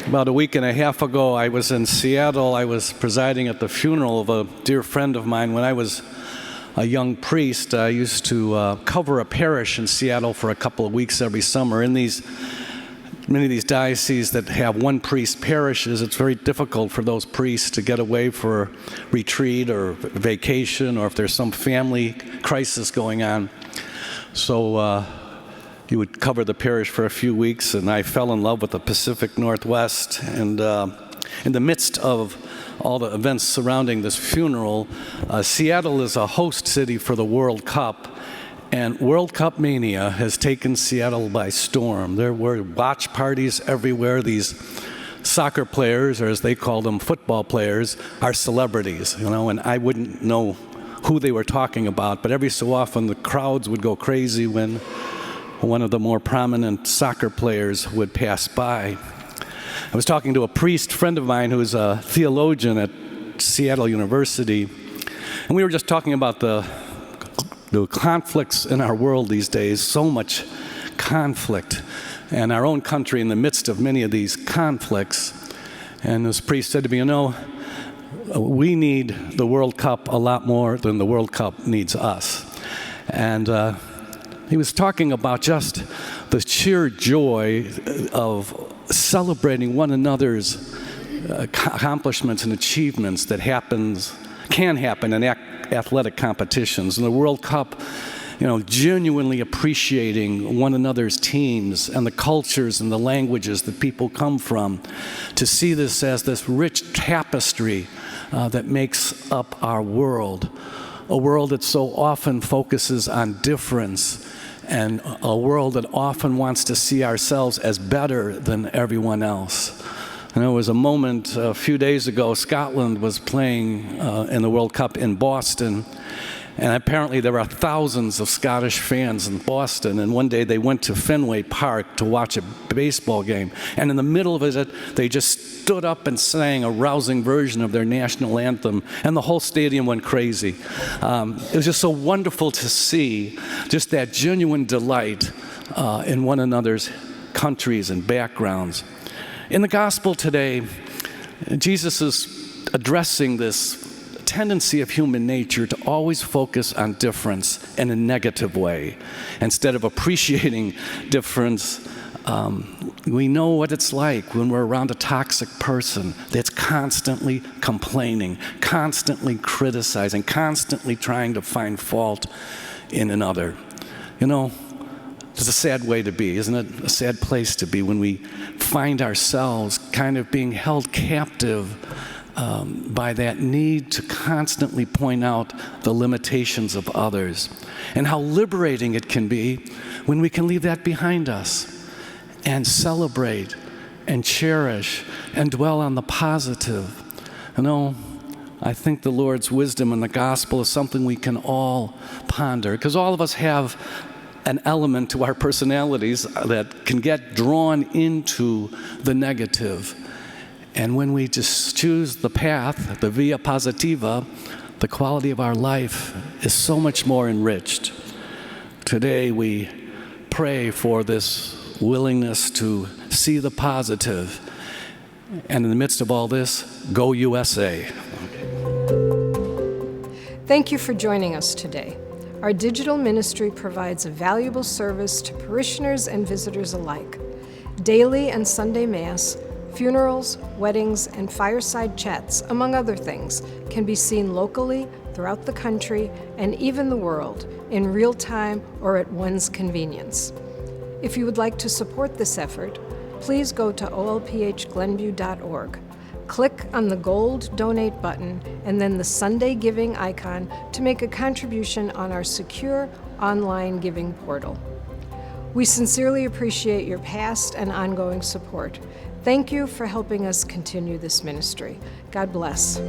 About a week and a half ago, I was in Seattle. I was presiding at the funeral of a dear friend of mine. When I was a young priest, I used to cover a parish in Seattle for a couple of weeks every summer. In many of these dioceses that have one priest parishes, it's very difficult for those priests to get away for retreat or vacation, or if there's some family crisis going on. So he would cover the parish for a few weeks, and I fell in love with the Pacific Northwest. And in the midst of all the events surrounding this funeral, Seattle is a host city for the World Cup, and World Cup mania has taken Seattle by storm. There were watch parties everywhere. These soccer players, or as they call them, football players, are celebrities, and I wouldn't know who they were talking about, but every so often the crowds would go crazy when one of the more prominent soccer players would pass by. I was talking to a priest friend of mine who's a theologian at Seattle University, and we were just talking about the conflicts in our world these days, so much conflict, and our own country in the midst of many of these conflicts. And this priest said to me, we need the World Cup a lot more than the World Cup needs us. And he was talking about just the sheer joy of celebrating one another's accomplishments and achievements that can happen in athletic competitions. And the World Cup, genuinely appreciating one another's teams and the cultures and the languages that people come from, to see this as this rich tapestry that makes up our world, a world that so often focuses on difference, and a world that often wants to see ourselves as better than everyone else. And there was a moment a few days ago, Scotland was playing in the World Cup in Boston, and apparently there are thousands of Scottish fans in Boston, and one day they went to Fenway Park to watch a baseball game, and in the middle of it, they just stood up and sang a rousing version of their national anthem, and the whole stadium went crazy. It was just so wonderful to see just that genuine delight in one another's countries and backgrounds. In the gospel today, Jesus is addressing this tendency of human nature to always focus on difference in a negative way. Instead of appreciating difference, we know what it's like when we're around a toxic person that's constantly complaining, constantly criticizing, constantly trying to find fault in another. It's a sad way to be, isn't it? A sad place to be when we find ourselves kind of being held captive by that need to constantly point out the limitations of others, and how liberating it can be when we can leave that behind us and celebrate and cherish and dwell on the positive. I think the Lord's wisdom in the gospel is something we can all ponder, because all of us have an element to our personalities that can get drawn into the negative. And when we just choose the path, the via positiva, the quality of our life is so much more enriched. Today we pray for this willingness to see the positive, and in the midst of all this, go USA. Thank you for joining us today. Our digital ministry provides a valuable service to parishioners and visitors alike. Daily and Sunday Mass, funerals, weddings, and fireside chats, among other things, can be seen locally, throughout the country, and even the world, in real time or at one's convenience. If you would like to support this effort, please go to olphglenview.org. Click on the gold donate button and then the Sunday giving icon to make a contribution on our secure online giving portal. We sincerely appreciate your past and ongoing support. Thank you for helping us continue this ministry. God bless.